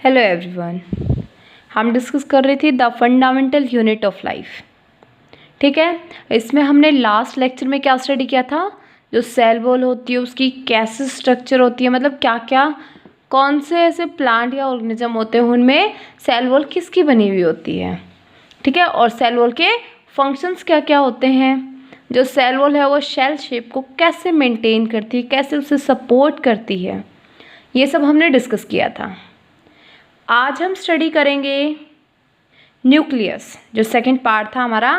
Hello everyone. हम discuss कर रहे थे the fundamental unit of life. ठीक है, इसमें हमने लास्ट लेक्चर में क्या स्टडी किया था, जो सेल वॉल होती है उसकी कैसे स्ट्रक्चर होती है, मतलब क्या क्या कौन से ऐसे प्लांट या ऑर्गेनिज्म होते हैं उनमें सेल वॉल किसकी बनी हुई होती है। ठीक है, और सेल वॉल के फंक्शंस क्या क्या होते हैं। जो सेल वॉल है वो शेल शेप को कैसे मेंटेन करती है, कैसे उसे सपोर्ट करती है, ये सब हमने डिस्कस किया था। आज हम स्टडी करेंगे न्यूक्लियस, जो सेकंड पार्ट था हमारा।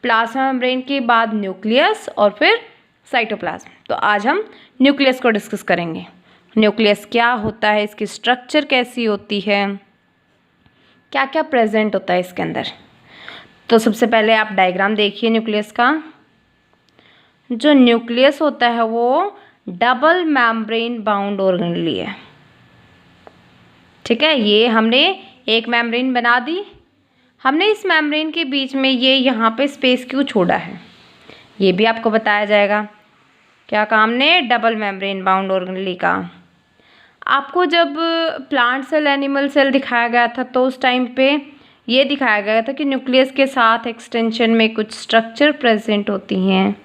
प्लाज्मा मेम्ब्रेन के बाद न्यूक्लियस और फिर साइटोप्लाज्म। तो आज हम न्यूक्लियस को डिस्कस करेंगे। न्यूक्लियस क्या होता है, इसकी स्ट्रक्चर कैसी होती है, क्या क्या प्रेजेंट होता है इसके अंदर। तो सबसे पहले आप डायग्राम देखिए न्यूक्लियस का। जो न्यूक्लियस होता है वो डबल मेम्ब्रेन बाउंड ऑर्गेनेली है। ठीक है, ये हमने एक मेम्ब्रेन बना दी। हमने इस मेम्ब्रेन के बीच में ये यहाँ पे स्पेस क्यों छोड़ा है, ये भी आपको बताया जाएगा। क्या काम ने, डबल मेम्ब्रेन बाउंड ऑर्गेनेली का। आपको जब प्लांट सेल एनिमल सेल दिखाया गया था तो उस टाइम पे ये दिखाया गया था कि न्यूक्लियस के साथ एक्सटेंशन में कुछ स्ट्रक्चर प्रेजेंट होती हैं,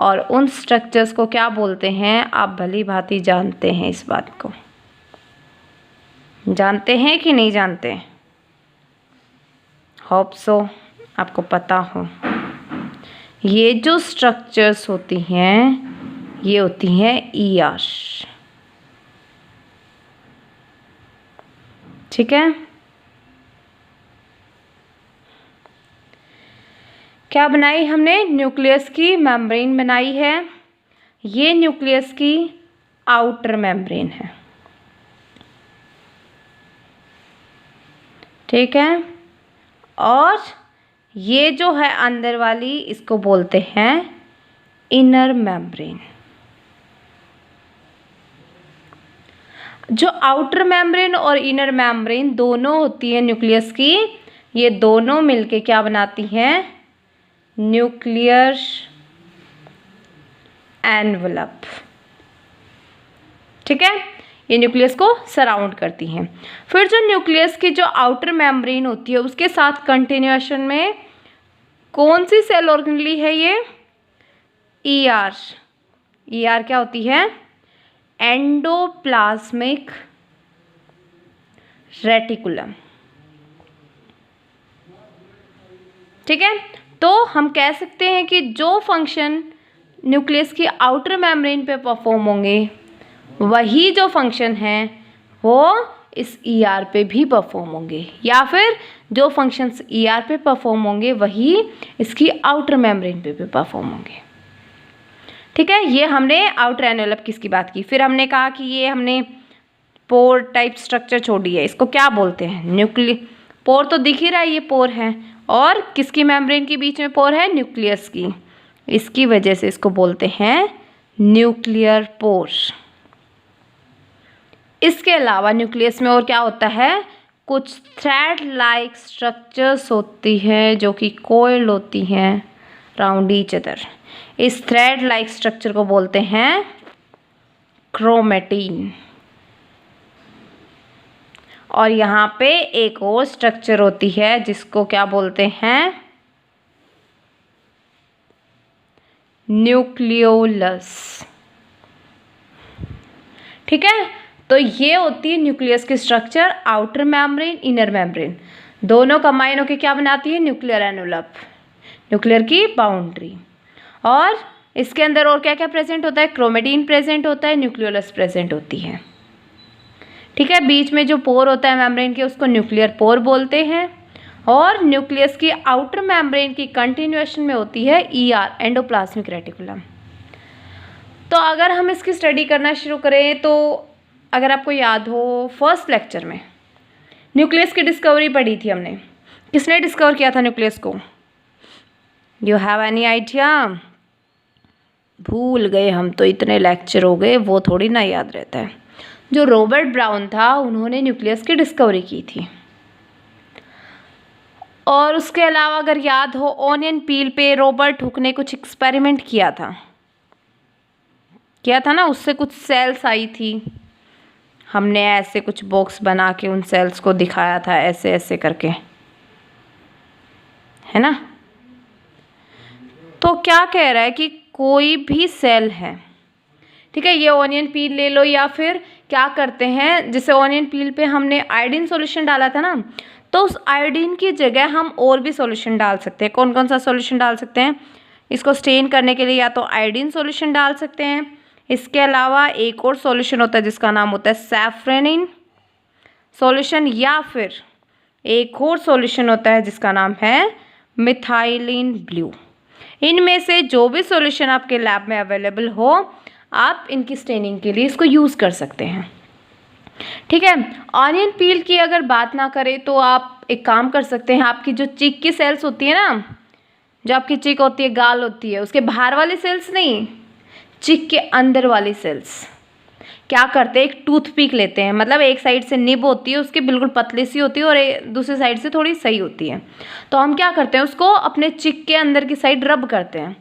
और उन स्ट्रक्चर्स को क्या बोलते हैं आप भली भांति जानते हैं। इस बात को जानते हैं कि नहीं जानते, होप सो आपको पता हो। ये जो स्ट्रक्चर्स होती हैं ये होती हैं ईआर। ठीक है, क्या बनाई हमने, न्यूक्लियस की मेम्ब्रेन बनाई है। ये न्यूक्लियस की आउटर मेम्ब्रेन है। ठीक है, और ये जो है अंदर वाली, इसको बोलते हैं इनर मेम्ब्रेन। जो आउटर मेम्ब्रेन और इनर मेम्ब्रेन दोनों होती है न्यूक्लियस की, ये दोनों मिलके क्या बनाती हैं, न्यूक्लियर एनवलप। ठीक है, ये न्यूक्लियस को सराउंड करती हैं। फिर जो न्यूक्लियस की जो आउटर मेम्ब्रेन होती है उसके साथ कंटिन्यूएशन में कौन सी सेल ऑर्गेनेली है, ये ईआर। ईआर क्या होती है, एंडोप्लाज्मिक रेटिकुलम। ठीक है, तो हम कह सकते हैं कि जो फंक्शन न्यूक्लियस की आउटर मेम्ब्रेन पे परफॉर्म होंगे वही जो फंक्शन है वो इस ईआर पे भी परफॉर्म होंगे, या फिर जो फंक्शंस ईआर पे परफॉर्म होंगे वही इसकी आउटर मेम्ब्रेन पे भी परफॉर्म होंगे। ठीक है, ये हमने आउटर एनवेलप किसकी बात की। फिर हमने कहा कि ये हमने पोर टाइप स्ट्रक्चर छोड़ी है, इसको क्या बोलते हैं, पोर तो दिख ही रहा है, ये पोर है, और किसकी मेम्ब्रेन के बीच में पोर है, न्यूक्लियस की। इसकी वजह से इसको बोलते हैं न्यूक्लियर पोर। इसके अलावा न्यूक्लियस में और क्या होता है, कुछ थ्रेड लाइक स्ट्रक्चर्स होती है जो कि कोइल्ड होती हैं राउंड ईच अदर। इस थ्रेड लाइक स्ट्रक्चर को बोलते हैं क्रोमेटिन। और यहाँ पे एक और स्ट्रक्चर होती है जिसको क्या बोलते हैं, न्यूक्लियोलस। ठीक है, तो ये होती है न्यूक्लियस की structure. Outer membrane, inner membrane दोनों कंबाइन होकर क्या बनाती है, न्यूक्लियर एनवलप, न्यूक्लियर की बाउंड्री। और इसके अंदर और क्या क्या प्रेजेंट होता है, क्रोमेटिन प्रेजेंट होता है, न्यूक्लियोलस प्रेजेंट होती है। ठीक है, बीच में जो पोर होता है मेम्ब्रेन के उसको न्यूक्लियर पोर बोलते हैं। और न्यूक्लियस की आउटर मेम्ब्रेन की कंटिन्यूएशन में होती है ईआर, एंडोप्लाज्मिक रेटिकुलम। तो अगर हम इसकी स्टडी करना शुरू करें तो अगर आपको याद हो फर्स्ट लेक्चर में न्यूक्लियस की डिस्कवरी पढ़ी थी हमने। किसने डिस्कवर किया था न्यूक्लियस को, यू हैव एनी आइडिया, भूल गए हम तो, इतने लेक्चर हो गए, वो थोड़ी ना याद रहता है। जो रॉबर्ट ब्राउन था उन्होंने न्यूक्लियस की डिस्कवरी की थी। और उसके अलावा अगर याद हो ऑनियन पील पे रॉबर्ट हुक ने कुछ एक्सपेरिमेंट किया था ना, उससे कुछ सेल्स आई थी। हमने ऐसे कुछ बॉक्स बना के उन सेल्स को दिखाया था, ऐसे ऐसे करके, है ना। तो क्या कह रहा है कि कोई भी सेल है, ठीक है, ये ऑनियन पील ले लो, या फिर क्या करते हैं, जैसे ऑनियन पील पे हमने आयोडीन सॉल्यूशन डाला था ना, तो उस आयोडीन की जगह हम और भी सॉल्यूशन डाल सकते हैं। कौन कौन सा सॉल्यूशन डाल सकते हैं? इसको स्टेन करने के लिए या तो आयोडीन सॉल्यूशन डाल सकते हैं, इसके अलावा एक और सॉल्यूशन होता है जिसका नाम होता है सैफ्रेनिन सॉल्यूशन, या फिर एक और सॉल्यूशन होता है जिसका नाम है मिथाइलिन ब्लू। इनमें से जो भी सॉल्यूशन आपके लैब में अवेलेबल हो, आप इनकी स्टेनिंग के लिए इसको यूज़ कर सकते हैं, ठीक है। ऑनियन पील की अगर बात ना करें तो आप एक काम कर सकते हैं, आपकी जो चीक की सेल्स होती है ना, जो आपकी चीक होती है, गाल होती है, उसके बाहर वाली सेल्स नहीं, चीक के अंदर वाली सेल्स, क्या करते हैं, एक टूथपिक लेते हैं, मतलब एक साइड से निब होती है उसकी, बिल्कुल पतली सी होती है, और दूसरी साइड से थोड़ी सही होती है। तो हम क्या करते हैं, उसको अपने चिक के अंदर की साइड रब करते हैं।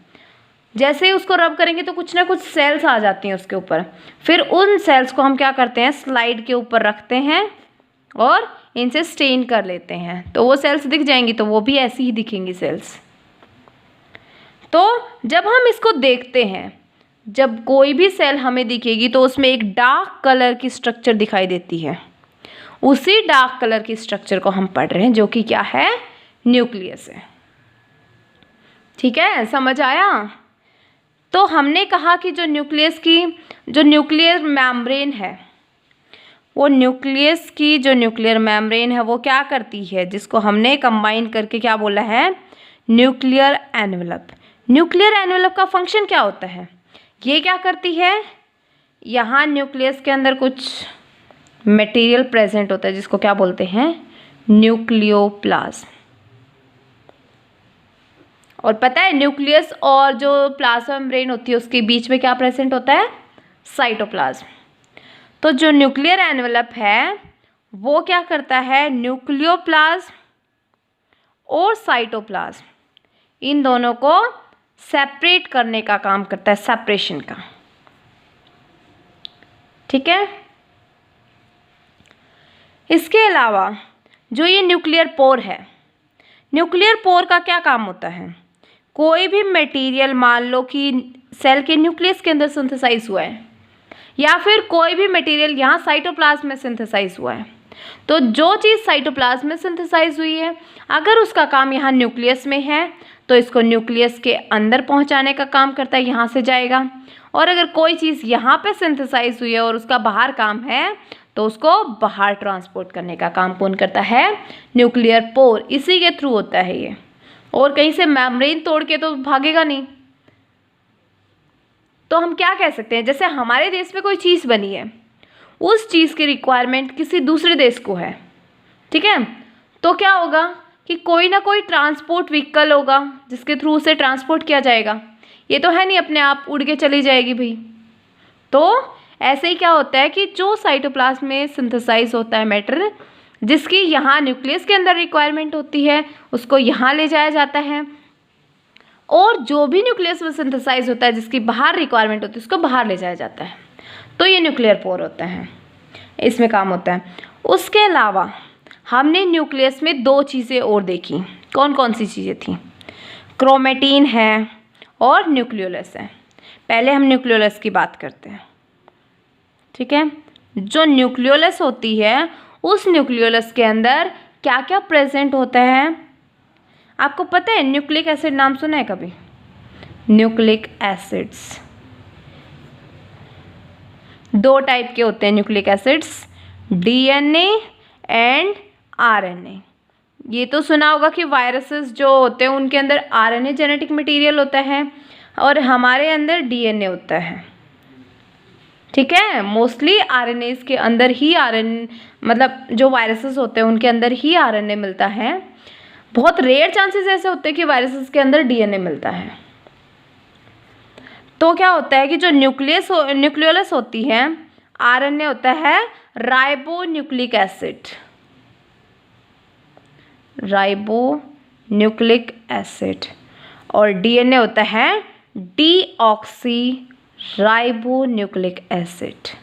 जैसे ही उसको रब करेंगे तो कुछ ना कुछ सेल्स आ जाती हैं उसके ऊपर। फिर उन सेल्स को हम क्या करते हैं, स्लाइड के ऊपर रखते हैं और इनसे स्टेन कर लेते हैं, तो वो सेल्स दिख जाएंगी, तो वो भी ऐसी ही दिखेंगी सेल्स। तो जब हम इसको देखते हैं, जब कोई भी सेल हमें दिखेगी तो उसमें एक डार्क कलर की स्ट्रक्चर दिखाई देती है। उसी डार्क कलर की स्ट्रक्चर को हम पढ़ रहे हैं, जो कि क्या है, न्यूक्लियस है, ठीक है, समझ आया। तो हमने कहा कि जो न्यूक्लियस की जो न्यूक्लियर मेम्ब्रेन है, वो न्यूक्लियस की जो न्यूक्लियर मेम्ब्रेन है वो क्या करती है, जिसको हमने कंबाइन करके क्या बोला है, न्यूक्लियर एनवेलप। न्यूक्लियर एनवेलप का फंक्शन क्या होता है, ये क्या करती है, यहाँ न्यूक्लियस के अंदर कुछ मटेरियल प्रेजेंट होता है जिसको क्या बोलते हैं, न्यूक्लियोप्लाज्म। और पता है न्यूक्लियस और जो प्लाज्मा मेम्ब्रेन होती है उसके बीच में क्या प्रेजेंट होता है, साइटोप्लाज्म। तो जो न्यूक्लियर एनवेलप है वो क्या करता है, न्यूक्लियोप्लाज्म और साइटोप्लाज्म इन दोनों को सेपरेट करने का काम करता है, सेपरेशन का, ठीक है। इसके अलावा जो ये न्यूक्लियर पोर है, न्यूक्लियर पोर का क्या काम होता है, कोई भी मटेरियल मान लो कि सेल के न्यूक्लियस के अंदर सिंथेसाइज हुआ है, या फिर कोई भी मटेरियल यहाँ साइटोप्लाज्म में सिंथेसाइज हुआ है, तो जो चीज़ साइटोप्लाज्म में सिंथेसाइज हुई है, अगर उसका काम यहाँ न्यूक्लियस में है तो इसको न्यूक्लियस के अंदर पहुँचाने का काम करता है, यहाँ से जाएगा। और अगर कोई चीज़ यहाँ पे सिंथेसाइज हुई है और उसका बाहर काम है तो उसको बाहर ट्रांसपोर्ट करने का काम कौन करता है, न्यूक्लियर पोर, इसी के थ्रू होता है ये। और कहीं से मेम्ब्रेन तोड़ के तो भागेगा नहीं। तो हम क्या कह सकते हैं, जैसे हमारे देश में कोई चीज़ बनी है, उस चीज़ की रिक्वायरमेंट किसी दूसरे देश को है, ठीक है, तो क्या होगा कि कोई ना कोई ट्रांसपोर्ट व्हीकल होगा जिसके थ्रू उसे ट्रांसपोर्ट किया जाएगा। ये तो है नहीं अपने आप उड़ के चली जाएगी भाई। तो ऐसे ही क्या होता है कि जो साइटोप्लाज्म में सिंथेसाइज होता है मैटर, जिसकी यहाँ न्यूक्लियस के अंदर रिक्वायरमेंट होती है, उसको यहाँ ले जाया जाता है, और जो भी न्यूक्लियस में सिंथेसाइज होता है जिसकी बाहर रिक्वायरमेंट होती है उसको बाहर ले जाया जाता है। तो ये न्यूक्लियर पोर होता है, इसमें काम होता है। उसके अलावा हमने न्यूक्लियस में दो चीज़ें और देखी, कौन कौन सी चीज़ें थी, क्रोमेटिन है और न्यूक्लियोलस है। पहले हम न्यूक्लियोलस की बात करते हैं, ठीक है। जो न्यूक्लियोलस होती है, उस न्यूक्लियोलस के अंदर क्या क्या प्रेजेंट होता है, आपको पता है, न्यूक्लिक एसिड नाम सुना है कभी, न्यूक्लिक एसिड्स दो टाइप के होते हैं nucleic acids, DNA and RNA. ये तो सुना होगा कि वायरसेस जो होते हैं उनके अंदर आरएनए जेनेटिक मटेरियल होता है और हमारे अंदर डीएनए होता है, ठीक है। मोस्टली आरएनए के अंदर ही आरएनए, मतलब जो वायरसेस होते हैं उनके अंदर ही आरएनए मिलता है। बहुत रेयर चांसेस ऐसे होते हैं कि वायरसेस के अंदर डीएनए मिलता है। तो क्या होता है कि जो न्यूक्लियोलस होती है, आरएनए होता है राइबोन्यूक्लिक एसिड, राइबोन्यूक्लिक एसिड, और डीएनए होता है डीऑक्सी राइबोन्यूक्लिक एसिड।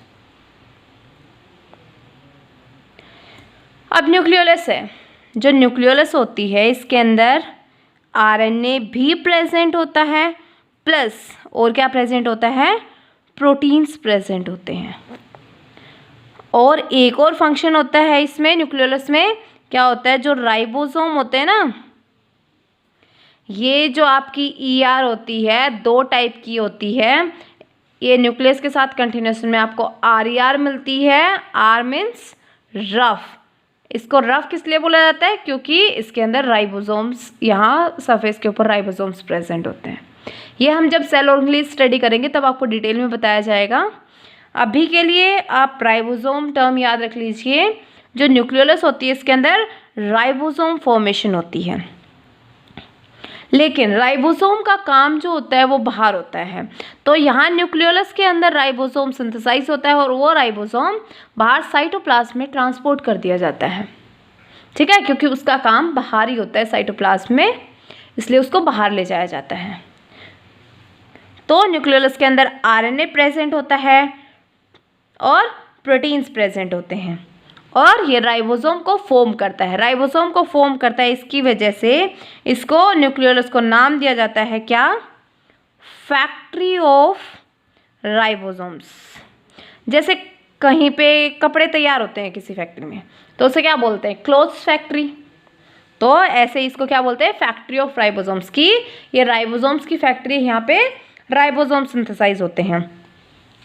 अब न्यूक्लियोलस है, जो न्यूक्लियोलस होती है इसके अंदर आरएनए भी प्रेजेंट होता है, प्लस और क्या प्रेजेंट होता है, प्रोटीन्स प्रेजेंट होते हैं। और एक और फंक्शन होता है इसमें, न्यूक्लियोलस में क्या होता है, जो राइबोसोम होते हैं ना, ये जो आपकी ईआर होती है 2 टाइप की होती है। ये न्यूक्लियस के साथ कंटिन्यूएशन में आपको आर मिलती है। R means rough. इसको रफ किस लिए बोला जाता है, क्योंकि इसके अंदर राइबोसोम्स, यहाँ सरफेस के ऊपर राइबोसोम्स प्रेजेंट होते हैं। ये हम जब सेल ऑर्गेनेल स्टडी करेंगे तब आपको डिटेल में बताया जाएगा। अभी के लिए आप राइबोसोम टर्म याद रख लीजिए। जो न्यूक्लियोलस होती है इसके अंदर राइबोसोम फॉर्मेशन होती है, लेकिन राइबोसोम का काम जो होता है वो बाहर होता है। तो यहाँ न्यूक्लियोलस के अंदर राइबोसोम सिंथेसाइज होता है और वो राइबोसोम बाहर साइटोप्लाज्म में ट्रांसपोर्ट कर दिया जाता है, ठीक है, क्योंकि उसका काम बाहर ही होता है साइटोप्लाज्म में, इसलिए उसको बाहर ले जाया जाता है। तो न्यूक्लियोलस के अंदर आरएनए प्रेजेंट होता है और प्रोटीन्स प्रेजेंट होते हैं, और ये राइबोसोम को फॉर्म करता है। राइबोसोम को फॉर्म करता है, इसकी वजह से इसको न्यूक्लियोलस को नाम दिया जाता है क्या, फैक्ट्री ऑफ राइबोसोम्स। जैसे कहीं पे कपड़े तैयार होते हैं किसी फैक्ट्री में, तो उसे क्या बोलते हैं, क्लोथ्स फैक्ट्री। तो ऐसे इसको क्या बोलते हैं, फैक्ट्री ऑफ राइबोसोम्स की। ये राइबोसोम्स की फैक्ट्री है, यहाँ पे राइबोसोम सिंथेसाइज होते हैं।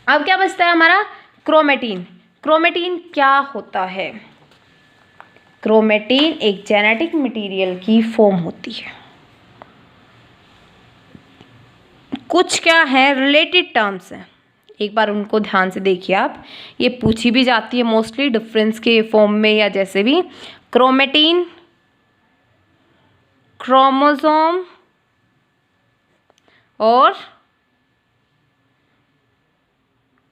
अब क्या बचता है हमारा, क्रोमेटिन। क्रोमेटिन क्या होता है, क्रोमेटिन एक जेनेटिक मटेरियल की फॉर्म होती है। कुछ क्या है, रिलेटेड टर्म्स हैं, एक बार उनको ध्यान से देखिए आप। ये पूछी भी जाती है मोस्टली डिफरेंस के फॉर्म में या जैसे भी। क्रोमेटिन, क्रोमोसोम और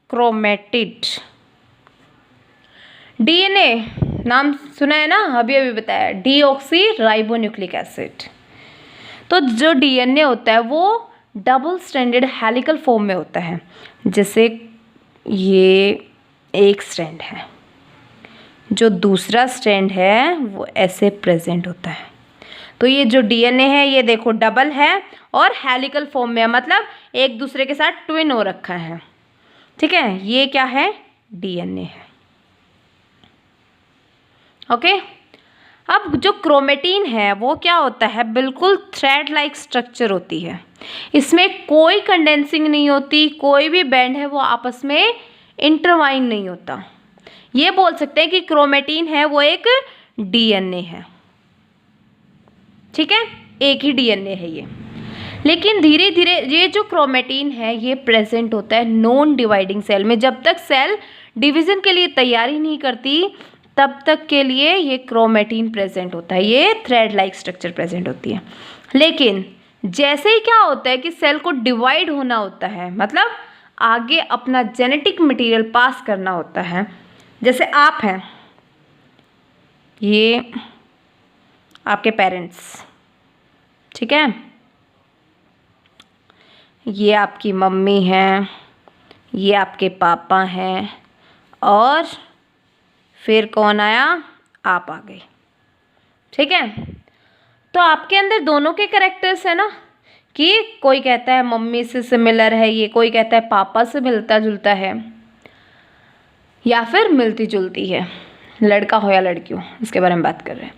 क्रोमेटिड। डीएनए नाम सुना है ना, अभी अभी बताया, डीऑक्सी राइबोन्यूक्लिक एसिड। तो जो डीएनए होता है वो डबल स्ट्रैंडेड हेलिकल फॉर्म में होता है। जैसे ये एक स्ट्रैंड है, जो दूसरा स्ट्रैंड है वो ऐसे प्रेजेंट होता है। तो ये जो डीएनए है ये देखो डबल है और हेलिकल फॉर्म में है, मतलब एक दूसरे के साथ ट्विन हो रखा है, ठीक है। ये क्या है, डीएनए है, ओके। अब जो क्रोमेटिन है वो क्या होता है, बिल्कुल थ्रेड लाइक स्ट्रक्चर होती है। इसमें कोई कंडेंसिंग नहीं होती, कोई भी बैंड है वो आपस में इंटरवाइन नहीं होता। ये बोल सकते हैं कि क्रोमेटिन है वो एक डीएनए है, ठीक है, एक ही डीएनए है ये। लेकिन धीरे धीरे ये जो क्रोमेटिन है ये प्रेजेंट होता है नॉन डिवाइडिंग सेल में। जब तक सेल डिवीजन के लिए तैयारी नहीं करती तब तक के लिए ये क्रोमेटिन प्रेजेंट होता है, ये थ्रेड लाइक स्ट्रक्चर प्रेजेंट होती है। लेकिन जैसे ही क्या होता है कि सेल को डिवाइड होना होता है, मतलब आगे अपना जेनेटिक मटेरियल पास करना होता है। जैसे आप हैं, ये आपके पेरेंट्स, ठीक है, ये आपकी मम्मी हैं, ये आपके पापा हैं, और फिर कौन आया, आप आ गए, ठीक है। तो आपके अंदर दोनों के कैरेक्टर्स है ना, कि कोई कहता है मम्मी से सिमिलर है ये, कोई कहता है पापा से मिलता जुलता है, या फिर मिलती जुलती है, लड़का हो या लड़की हो, इसके बारे में बात कर रहे हैं।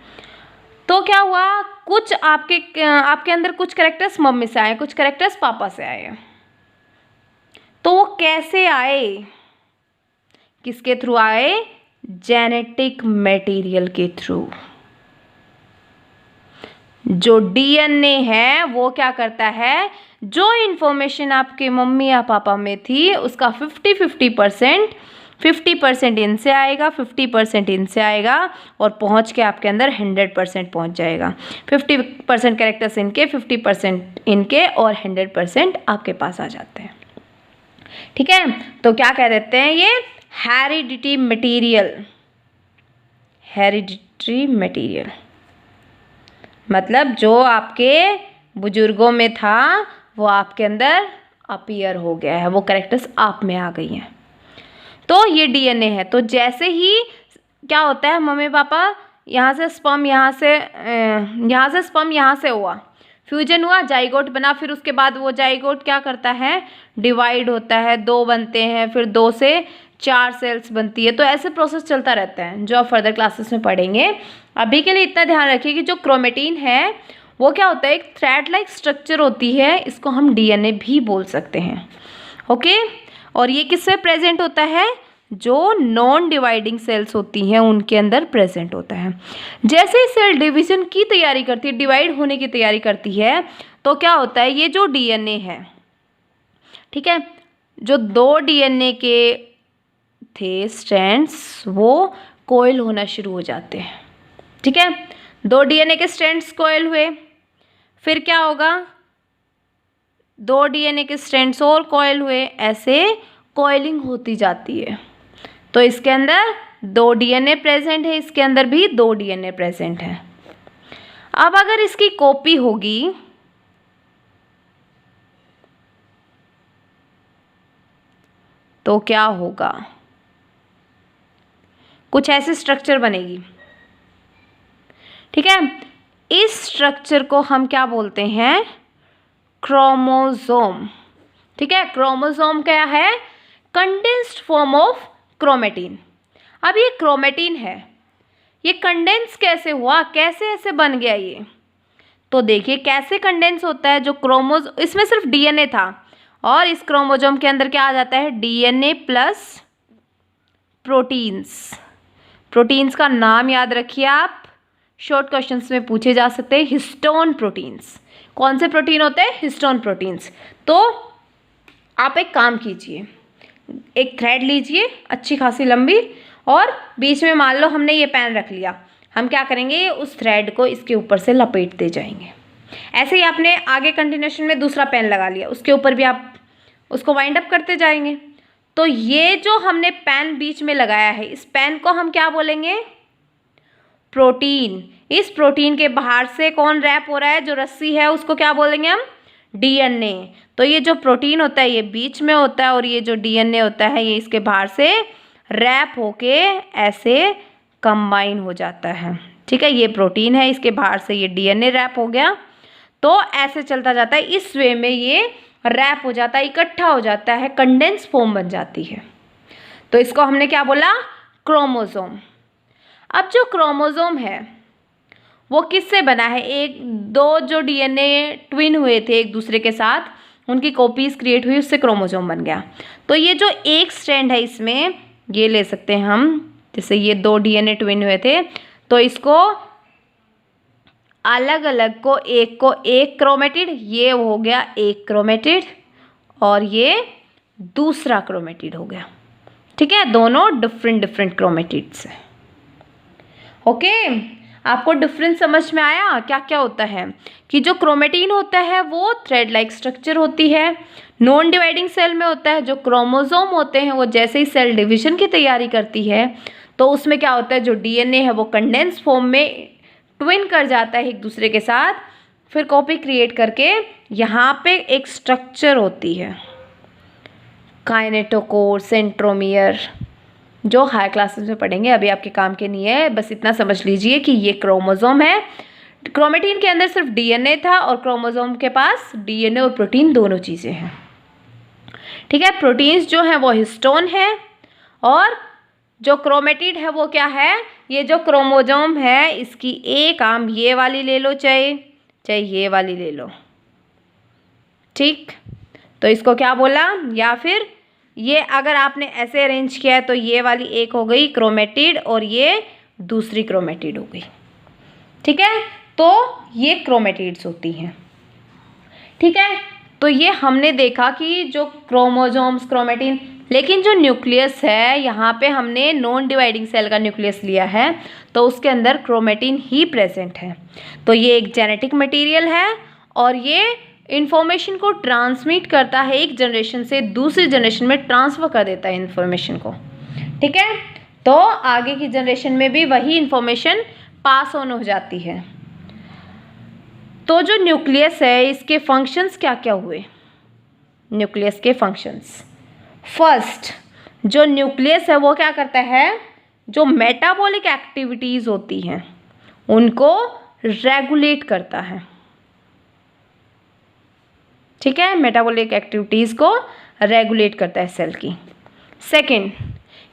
तो क्या हुआ, कुछ आपके अंदर कुछ कैरेक्टर्स मम्मी से आए, कुछ कैरेक्टर्स पापा से आए। तो वो कैसे आए, किसके थ्रू आए, जेनेटिक मटेरियल के थ्रू। जो डीएनए है वो क्या करता है, जो इन्फॉर्मेशन आपके मम्मी या पापा में थी उसका 50% इनसे आएगा, 50% इनसे आएगा, और पहुंच के आपके अंदर 100% पहुंच जाएगा। 50% कैरेक्टर्स इनके, 50% इनके, और 100% आपके पास आ जाते हैं, ठीक है। तो क्या कह देते हैं, ये हेरिडिटी मटेरियल। हेरिडिटरी मटेरियल मतलब जो आपके बुजुर्गों में था वो आपके अंदर अपीयर हो गया है, वो कैरेक्टर्स आप में आ गई हैं। तो ये डीएनए है। तो जैसे ही क्या होता है, मम्मी पापा यहाँ से स्पर्म यहाँ से हुआ, फ्यूजन हुआ, जाइगोट बना, फिर उसके बाद वो जाइगोट क्या करता है, डिवाइड होता है, 2 बनते हैं, फिर 2 से 4 सेल्स बनती है। तो ऐसे प्रोसेस चलता रहता है जो आप फर्दर क्लासेस में पढ़ेंगे। अभी के लिए इतना ध्यान रखिए कि जो क्रोमेटिन है वो क्या होता है, एक थ्रेड लाइक स्ट्रक्चर होती है, इसको हम डीएनए भी बोल सकते हैं। ओके, और ये किसमें प्रेजेंट होता है, जो नॉन डिवाइडिंग सेल्स होती हैं उनके अंदर प्रेजेंट होता है। जैसे ही सेल डिवीजन की तैयारी करती है, डिवाइड होने की तैयारी करती है, तो क्या होता है, ये जो डीएनए है, ठीक है, जो 2 डीएनए के थे स्ट्रैंड्स, वो कोइल होना शुरू हो जाते हैं। ठीक है, 2 डीएनए के स्ट्रैंड्स कोइल हुए, फिर क्या होगा, 2 डीएनए के स्ट्रैंड्स और कोइल हुए, ऐसे कोइलिंग होती जाती है। तो इसके अंदर 2 डीएनए प्रेजेंट है, इसके अंदर भी 2 डीएनए प्रेजेंट है। अब अगर इसकी कॉपी होगी तो क्या होगा, कुछ ऐसी स्ट्रक्चर बनेगी। ठीक है, इस स्ट्रक्चर को हम क्या बोलते हैं, क्रोमोसोम। ठीक है, क्रोमोसोम क्या है, कंडेंस्ड फॉर्म ऑफ क्रोमेटिन। अब ये क्रोमेटिन है, ये कंडेंस कैसे हुआ, कैसे ऐसे बन गया ये, तो देखिए कैसे कंडेंस होता है। जो इसमें सिर्फ डीएनए था, और इस क्रोमोसोम के अंदर क्या आ जाता है, डीएनए प्लस प्रोटीन्स। प्रोटीन्स का नाम याद रखिए आप, शॉर्ट क्वेश्चंस में पूछे जा सकते हैं, हिस्टोन प्रोटीन्स। कौन से प्रोटीन होते हैं, हिस्टोन प्रोटीन्स। तो आप एक काम कीजिए, एक थ्रेड लीजिए अच्छी खासी लंबी, और बीच में मान लो हमने ये पेन रख लिया, हम क्या करेंगे, उस थ्रेड को इसके ऊपर से लपेटते जाएंगे। ऐसे ही आपने आगे कंटिन्यूशन में दूसरा पेन लगा लिया, उसके ऊपर भी आप उसको वाइंड अप करते जाएंगे। तो ये जो हमने पेन बीच में लगाया है, इस पेन को हम क्या बोलेंगे, प्रोटीन। इस प्रोटीन के बाहर से कौन रैप हो रहा है, जो रस्सी है उसको क्या बोलेंगे हम, डीएनए। तो ये जो प्रोटीन होता है ये बीच में होता है, और ये जो डीएनए होता है ये इसके बाहर से रैप होके ऐसे कंबाइन हो जाता है। ठीक है, ये प्रोटीन है, इसके बाहर से ये डीएनए रैप हो गया, तो ऐसे चलता जाता है, इस वे में ये रैप हो जाता है, इकट्ठा हो जाता है, कंडेंस फॉर्म बन जाती है। तो इसको हमने क्या बोला, क्रोमोसोम। अब जो क्रोमोसोम है वो किससे बना है, एक 2 जो डीएनए ट्विन हुए थे एक दूसरे के साथ, उनकी कॉपीज क्रिएट हुई, उससे क्रोमोसोम बन गया। तो ये जो एक स्ट्रैंड है इसमें, ये ले सकते हैं हम, जैसे ये 2 डीएनए ट्विन हुए थे, तो इसको अलग अलग को एक क्रोमेटिड, ये हो गया एक क्रोमेटिड, और ये दूसरा क्रोमेटिड हो गया। ठीक है, दोनों डिफरेंट क्रोमेटिड्स हैं। ओके, आपको डिफरेंस समझ में आया, क्या क्या होता है, कि जो क्रोमेटिन होता है वो थ्रेड लाइक स्ट्रक्चर होती है, नॉन डिवाइडिंग सेल में होता है। जो क्रोमोसोम होते हैं वो जैसे ही सेल डिवीजन की तैयारी करती है, तो उसमें क्या होता है, जो डीएनए है वो कंडेंस फॉर्म में ट्विन कर जाता है एक दूसरे के साथ, फिर कॉपी क्रिएट करके यहाँ पे एक स्ट्रक्चर होती है, काइनेटोकोर, सेंट्रोमियर, जो हाई क्लासेस में पढ़ेंगे, अभी आपके काम के नहीं है। बस इतना समझ लीजिए कि ये क्रोमोसोम है, क्रोमेटिन के अंदर सिर्फ डीएनए था, और क्रोमोसोम के पास डीएनए और प्रोटीन दोनों चीज़ें हैं। ठीक है, प्रोटीन्स जो हैं वो हिस्टोन है, और जो क्रोमेटिड है वो क्या है, ये जो क्रोमोसोम है इसकी एक आर्म ये वाली ले लो, चाहे ये वाली ले लो। ठीक, तो इसको क्या बोला, या फिर ये अगर आपने ऐसे अरेंज किया है तो ये वाली एक हो गई क्रोमेटिड, और ये दूसरी क्रोमेटिड हो गई। ठीक है, तो ये क्रोमेटिड्स होती हैं। ठीक है, तो ये हमने देखा कि जो क्रोमोसोम्स, क्रोमेटिन, लेकिन जो न्यूक्लियस है यहाँ पे हमने नॉन डिवाइडिंग सेल का न्यूक्लियस लिया है, तो उसके अंदर क्रोमेटिन ही प्रेजेंट है। तो ये एक जेनेटिक मटेरियल है, और ये इंफॉर्मेशन को ट्रांसमिट करता है, एक जनरेशन से दूसरी जनरेशन में ट्रांसफ़र कर देता है इंफॉर्मेशन को। ठीक है, तो आगे की जनरेशन में भी वही इंफॉर्मेशन पास ऑन हो जाती है। तो जो न्यूक्लियस है इसके फंक्शंस क्या क्या हुए, न्यूक्लियस के फंक्शंस, फर्स्ट जो न्यूक्लियस है वो क्या करता है, जो मेटाबॉलिक एक्टिविटीज़ होती हैं उनको रेगुलेट करता है। ठीक है, मेटाबॉलिक एक्टिविटीज़ को रेगुलेट करता है सेल की। सेकंड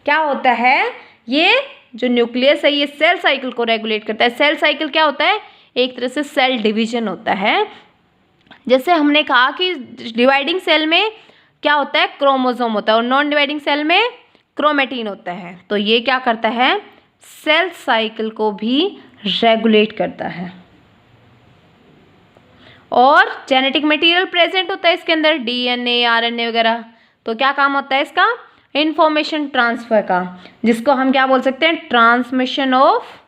क्या होता है, ये जो न्यूक्लियस है ये सेल साइकिल को रेगुलेट करता है। सेल साइकिल क्या होता है, एक तरह से सेल डिवीजन होता है। जैसे हमने कहा कि डिवाइडिंग सेल में क्या होता है, क्रोमोसोम होता है, और नॉन डिवाइडिंग सेल में क्रोमेटिन होता है। तो ये क्या करता है, सेल साइकिल को भी रेगुलेट करता है। और जेनेटिक मटेरियल प्रेजेंट होता है इसके अंदर, डीएनए, आरएनए वगैरह। तो क्या काम होता है इसका, इंफॉर्मेशन ट्रांसफर का, जिसको हम क्या बोल सकते हैं, ट्रांसमिशन ऑफ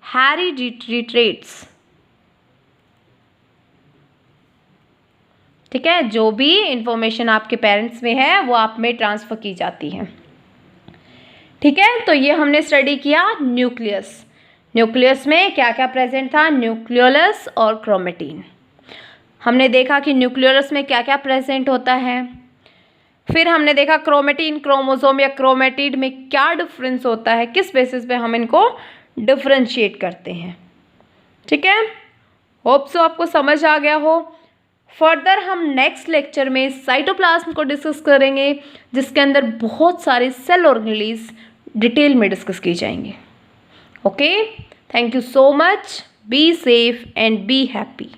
हेरिडिटरी ट्रेट्स। ठीक है, जो भी इंफॉर्मेशन आपके पेरेंट्स में है वो आप में ट्रांसफर की जाती है। ठीक है, तो ये हमने स्टडी किया न्यूक्लियस। न्यूक्लियस में क्या क्या प्रेजेंट था, न्यूक्लियोलस और क्रोमेटिन। हमने देखा कि न्यूक्लियोलस में क्या क्या प्रेजेंट होता है। फिर हमने देखा क्रोमेटिन, क्रोमोसोम या क्रोमेटिड में क्या डिफरेंस होता है, किस बेसिस पे हम इनको डिफरेंशिएट करते हैं। ठीक है, होप सो आपको समझ आ गया हो। फर्दर हम नेक्स्ट लेक्चर में साइटोप्लाज्म को डिस्कस करेंगे, जिसके अंदर बहुत सारे सेल ऑर्गेनेल्स डिटेल में डिस्कस की जाएंगे। Okay, thank you so much, be safe and be happy.